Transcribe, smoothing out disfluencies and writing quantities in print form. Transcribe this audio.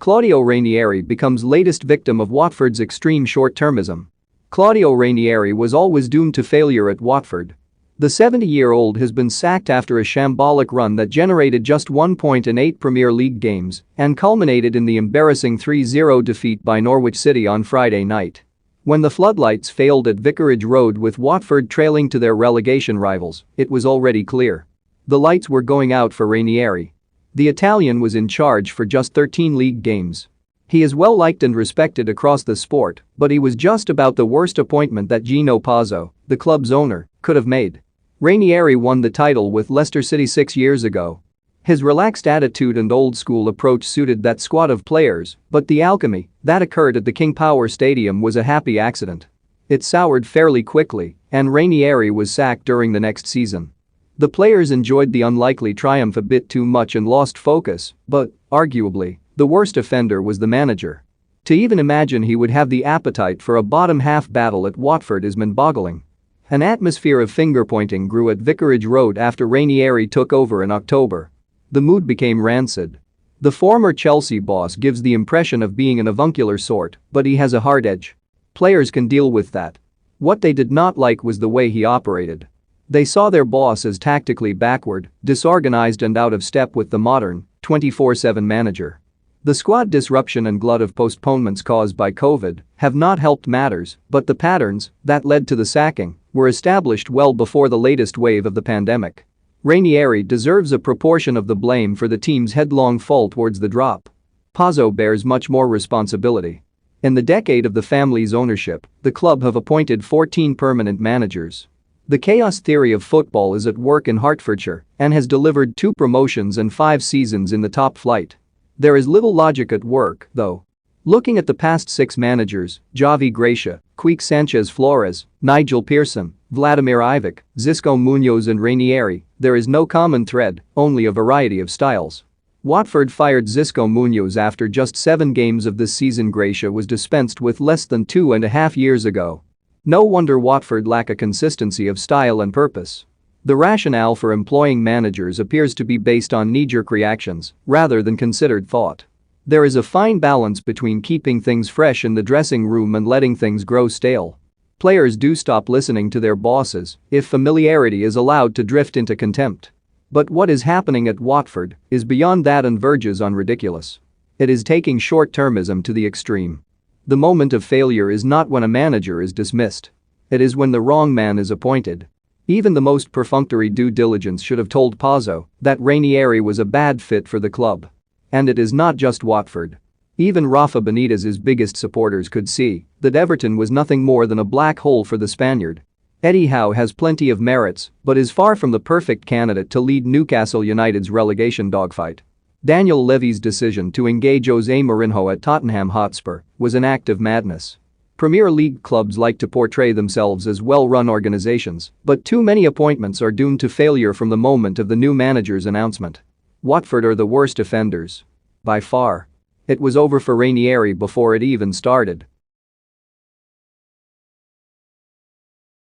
Claudio Ranieri becomes latest victim of Watford's extreme short-termism. Claudio Ranieri was always doomed to failure at Watford. The 70-year-old has been sacked after a shambolic run that generated just 1 point in 8 Premier League games and culminated in the embarrassing 3-0 defeat by Norwich City on Friday night. When the floodlights failed at Vicarage Road with Watford trailing to their relegation rivals, it was already clear. The lights were going out for Ranieri. The Italian was in charge for just 13 league games. He is well liked and respected across the sport, but he was just about the worst appointment that Gino Pazzo, the club's owner, could have made. Ranieri won the title with Leicester City 6 years ago. His relaxed attitude and old-school approach suited that squad of players, but the alchemy that occurred at the King Power Stadium was a happy accident. It soured fairly quickly, and Ranieri was sacked during the next season. The players enjoyed the unlikely triumph a bit too much and lost focus, but, arguably, the worst offender was the manager. To even imagine he would have the appetite for a bottom-half battle at Watford is mind-boggling. An atmosphere of finger-pointing grew at Vicarage Road after Ranieri took over in October. The mood became rancid. The former Chelsea boss gives the impression of being an avuncular sort, but he has a hard edge. Players can deal with that. What they did not like was the way he operated. They saw their boss as tactically backward, disorganized and out of step with the modern, 24/7 manager. The squad disruption and glut of postponements caused by COVID have not helped matters, but the patterns that led to the sacking were established well before the latest wave of the pandemic. Ranieri deserves a proportion of the blame for the team's headlong fall towards the drop. Pazzo bears much more responsibility. In the decade of the family's ownership, the club have appointed 14 permanent managers. The chaos theory of football is at work in Hertfordshire and has delivered 2 promotions and 5 seasons in the top flight. There is little logic at work, though. Looking at the past 6 managers, Javi Gracia, Quique Sanchez Flores, Nigel Pearson, Vladimir Ivic, Xisco Munoz and Ranieri, there is no common thread, only a variety of styles. Watford fired Xisco Munoz after just 7 games of this season. Gracia was dispensed with less than 2.5 years ago. No wonder Watford lack a consistency of style and purpose. The rationale for employing managers appears to be based on knee-jerk reactions rather than considered thought. There is a fine balance between keeping things fresh in the dressing room and letting things grow stale. Players do stop listening to their bosses if familiarity is allowed to drift into contempt. But what is happening at Watford is beyond that and verges on ridiculous. It is taking short-termism to the extreme. The moment of failure is not when a manager is dismissed. It is when the wrong man is appointed. Even the most perfunctory due diligence should have told Pazzo that Ranieri was a bad fit for the club. And it is not just Watford. Even Rafa Benitez's biggest supporters could see that Everton was nothing more than a black hole for the Spaniard. Eddie Howe has plenty of merits but is far from the perfect candidate to lead Newcastle United's relegation dogfight. Daniel Levy's decision to engage Jose Mourinho at Tottenham Hotspur was an act of madness. Premier League clubs like to portray themselves as well-run organizations, but too many appointments are doomed to failure from the moment of the new manager's announcement. Watford are the worst offenders. By far. It was over for Ranieri before it even started.